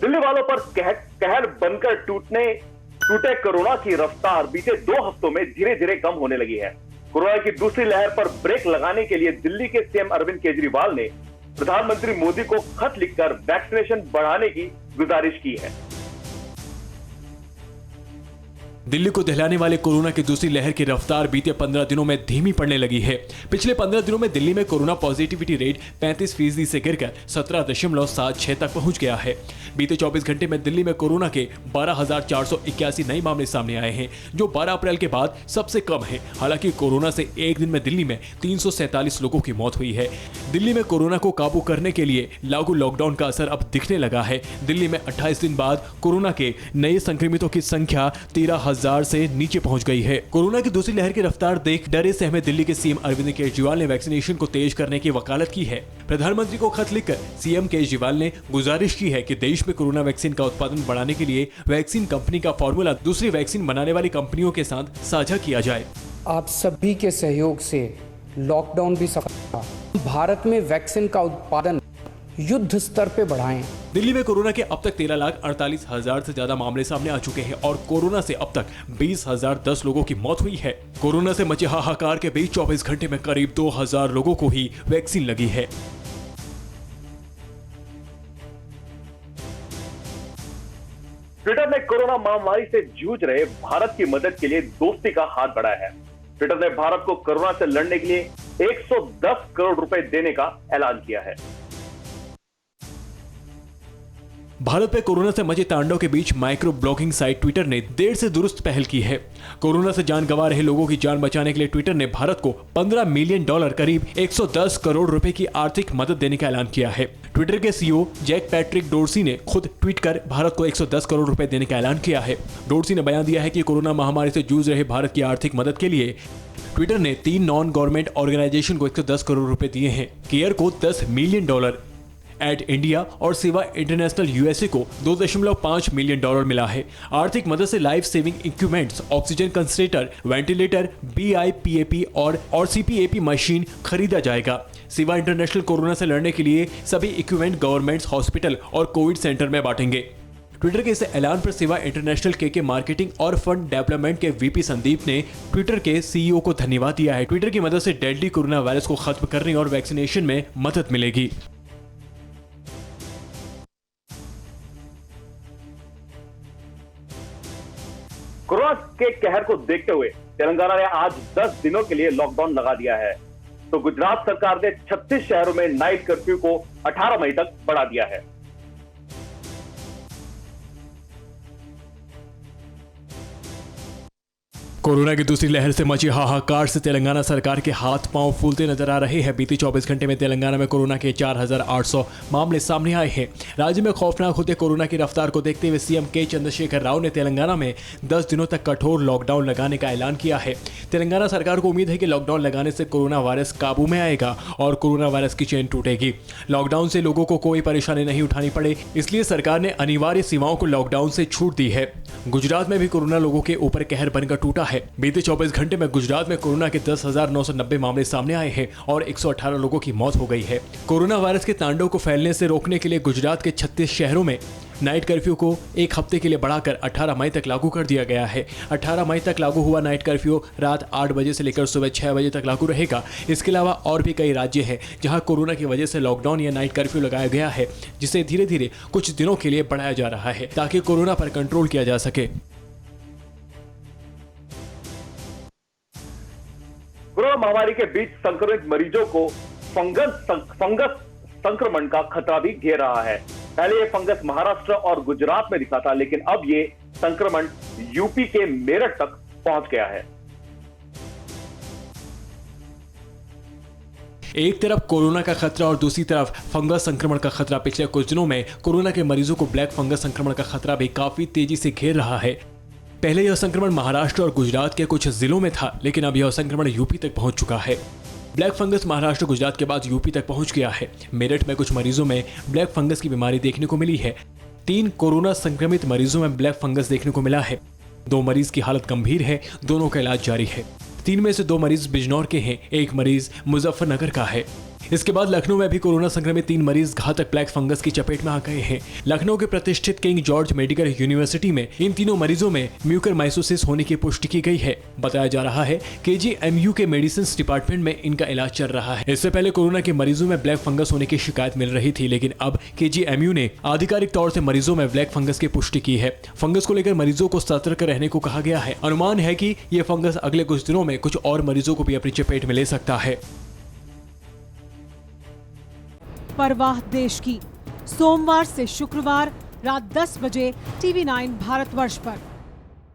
दिल्ली वालों पर कहर बनकर टूटे कोरोना की रफ्तार बीते 2 हफ्तों में धीरे धीरे कम होने लगी है। कोरोना की दूसरी लहर पर ब्रेक लगाने के लिए दिल्ली के सीएम अरविंद केजरीवाल ने प्रधानमंत्री मोदी को खत लिखकर वैक्सीनेशन बढ़ाने की गुजारिश की है। दिल्ली को दहलाने वाले कोरोना की दूसरी लहर की रफ्तार बीते 15 दिनों में धीमी पड़ने लगी है। पिछले 15 दिनों में दिल्ली में कोरोना पॉजिटिविटी रेट 35% से गिरकर 17.76 तक पहुंच गया है। बीते 24 घंटे में दिल्ली में कोरोना के 12,481 नए मामले सामने आए हैं, जो 12 अप्रैल के बाद सबसे कम है। हालांकि कोरोना से एक दिन में दिल्ली में 347 लोगों की मौत हुई है। दिल्ली में कोरोना को काबू करने के लिए लागू लॉकडाउन का असर अब दिखने लगा है। दिल्ली में 28 दिन बाद कोरोना के नए संक्रमितों की संख्या 13,000 से नीचे पहुंच गई है। कोरोना की दूसरी लहर की रफ्तार देख डरे सहमे दिल्ली के सीएम अरविंद केजरीवाल ने वैक्सीनेशन को तेज करने की वकालत की है। प्रधानमंत्री को खत लिखकर सीएम केजरीवाल ने गुजारिश की है कि देश में कोरोना वैक्सीन का उत्पादन बढ़ाने के लिए वैक्सीन कंपनी का फॉर्मूला दूसरी वैक्सीन बनाने वाली कंपनियों के साथ साझा किया जाए। आप सभी के सहयोग से लॉकडाउन भी सफल रहा। भारत में वैक्सीन का उत्पादन युद्ध स्तर पे बढ़ाएं। दिल्ली में कोरोना के अब तक 13,48,000 से ज्यादा मामले सामने आ चुके हैं और कोरोना से अब तक 20,010 लोगों की मौत हुई है। कोरोना से मचे हाहाकार के बीच 24 घंटे में करीब 2,000 लोगों को ही वैक्सीन लगी है। ट्विटर ने कोरोना महामारी से जूझ रहे भारत की मदद के लिए दोस्ती का हाथ बढ़ाया है। ट्विटर ने भारत को कोरोना से लड़ने के लिए 110 करोड़ रुपए देने का ऐलान किया है। भारत में कोरोना से मचे तांडव के बीच माइक्रो ब्लॉगिंग साइट ट्विटर ने देर से दुरुस्त पहल की है। कोरोना से जान गंवा रहे लोगों की जान बचाने के लिए ट्विटर ने भारत को $15 मिलियन करीब 110 करोड़ रुपए की आर्थिक मदद देने का ऐलान किया है। ट्विटर के सीईओ जैक पैट्रिक डोर्सी ने खुद ट्वीट कर भारत को 110 करोड़ रुपए देने का ऐलान किया है। डोर्सी ने बयान दिया है कि कोरोना महामारी से जूझ रहे भारत की आर्थिक मदद के लिए ट्विटर ने 3 नॉन गवर्नमेंट ऑर्गेनाइजेशन को 110 करोड़ रुपए दिए हैं। केयर को $10 मिलियन, एड इंडिया और सेवा इंटरनेशनल यूएसए को $2.5 मिलियन मिला है। आर्थिक मदद से life saving equipments, oxygen concentrator, ventilator, BiPAP और CPAP मशीन खरीदा जाएगा। सेवा इंटरनेशनल कोरोना से लड़ने के लिए सभी इक्विपमेंट गवर्नमेंट्स, हॉस्पिटल और कोविड सेंटर में बांटेंगे। ट्विटर के इस ऐलान पर सेवा इंटरनेशनल के मार्केटिंग और फंड डेवलपमेंट के VP संदीप ने ट्विटर के CEO को धन्यवाद दिया है। ट्विटर की मदद से डेडली कोरोना वायरस को खत्म करने और वैक्सीनेशन में मदद मिलेगी। कोरोना के कहर को देखते हुए तेलंगाना ने आज 10 दिनों के लिए लॉकडाउन लगा दिया है, तो गुजरात सरकार ने 36 शहरों में नाइट कर्फ्यू को 18 मई तक बढ़ा दिया है। कोरोना की दूसरी लहर से मची हाहाकार से तेलंगाना सरकार के हाथ पांव फूलते नजर आ रहे हैं। बीते 24 घंटे में तेलंगाना में कोरोना के 4,800 मामले सामने आए हैं। राज्य में खौफनाक होते कोरोना की रफ्तार को देखते हुए सीएम के चंद्रशेखर राव ने तेलंगाना में 10 दिनों तक कठोर लॉकडाउन लगाने का ऐलान किया है। तेलंगाना सरकार को उम्मीद है कि लॉकडाउन लगाने से कोरोना वायरस काबू में आएगा और कोरोना वायरस की चेन टूटेगी। लॉकडाउन से लोगों को कोई परेशानी नहीं उठानी पड़े, इसलिए सरकार ने अनिवार्य सेवाओं को लॉकडाउन से छूट दी है। गुजरात में भी कोरोना लोगों के ऊपर कहर बनकर टूटा है। बीते 24 घंटे में गुजरात में कोरोना के 10,990 मामले सामने आए हैं और 118 लोगों की मौत हो गई है। कोरोना वायरस के तांडव को फैलने से रोकने के लिए गुजरात के 36 शहरों में नाइट कर्फ्यू को एक हफ्ते के लिए बढ़ाकर 18 मई तक लागू कर दिया गया है। 18 मई तक लागू हुआ नाइट कर्फ्यू रात 8 बजे से लेकर सुबह 6 बजे तक लागू रहेगा। इसके अलावा और भी कई राज्य हैं जहां कोरोना की वजह से लॉकडाउन या नाइट कर्फ्यू लगाया गया है, जिसे धीरे धीरे कुछ दिनों के लिए बढ़ाया जा रहा है ताकि कोरोना पर कंट्रोल किया जा सके। कोरोना महामारी के बीच संक्रमित मरीजों को फंगस संक्रमण का खतरा भी घेर रहा है। पहले ये फंगस महाराष्ट्र और गुजरात में दिखा था, लेकिन अब ये संक्रमण यूपी के मेरठ तक पहुंच गया है। एक तरफ कोरोना का खतरा और दूसरी तरफ फंगस संक्रमण का खतरा। पिछले कुछ दिनों में कोरोना के मरीजों को ब्लैक फंगस संक्रमण का खतरा भी काफी तेजी से घेर रहा है। पहले यह संक्रमण महाराष्ट्र और गुजरात के कुछ जिलों में था, लेकिन अब यह संक्रमण यूपी तक पहुंच चुका है। ब्लैक फंगस महाराष्ट्र गुजरात के बाद यूपी तक पहुंच गया है। मेरठ में कुछ मरीजों में ब्लैक फंगस की बीमारी देखने को मिली है। 3 कोरोना संक्रमित मरीजों में ब्लैक फंगस देखने को मिला है। 2 मरीज की हालत गंभीर है, दोनों का इलाज जारी है। 3 में से 2 मरीज बिजनौर के हैं, 1 मरीज मुजफ्फरनगर का है। इसके बाद लखनऊ में भी कोरोना संक्रमित 3 मरीज घातक ब्लैक फंगस की चपेट में आ गए हैं। लखनऊ के प्रतिष्ठित किंग जॉर्ज मेडिकल यूनिवर्सिटी में इन तीनों मरीजों में म्यूकरमाइकोसिस होने की पुष्टि की गई है। बताया जा रहा है KGMU के मेडिसिन डिपार्टमेंट में इनका इलाज चल रहा है। इससे पहले कोरोना के मरीजों में ब्लैक फंगस होने की शिकायत मिल रही थी, लेकिन अब KGMU ने आधिकारिक तौर से मरीजों में ब्लैक फंगस की पुष्टि की है। फंगस को लेकर मरीजों को सतर्क रहने को कहा गया है। अनुमान है कि ये फंगस अगले कुछ दिनों में कुछ और मरीजों को भी अपनी चपेट में ले सकता है। परवाह देश की, सोमवार से शुक्रवार रात 10 बजे TV9 भारतवर्ष पर।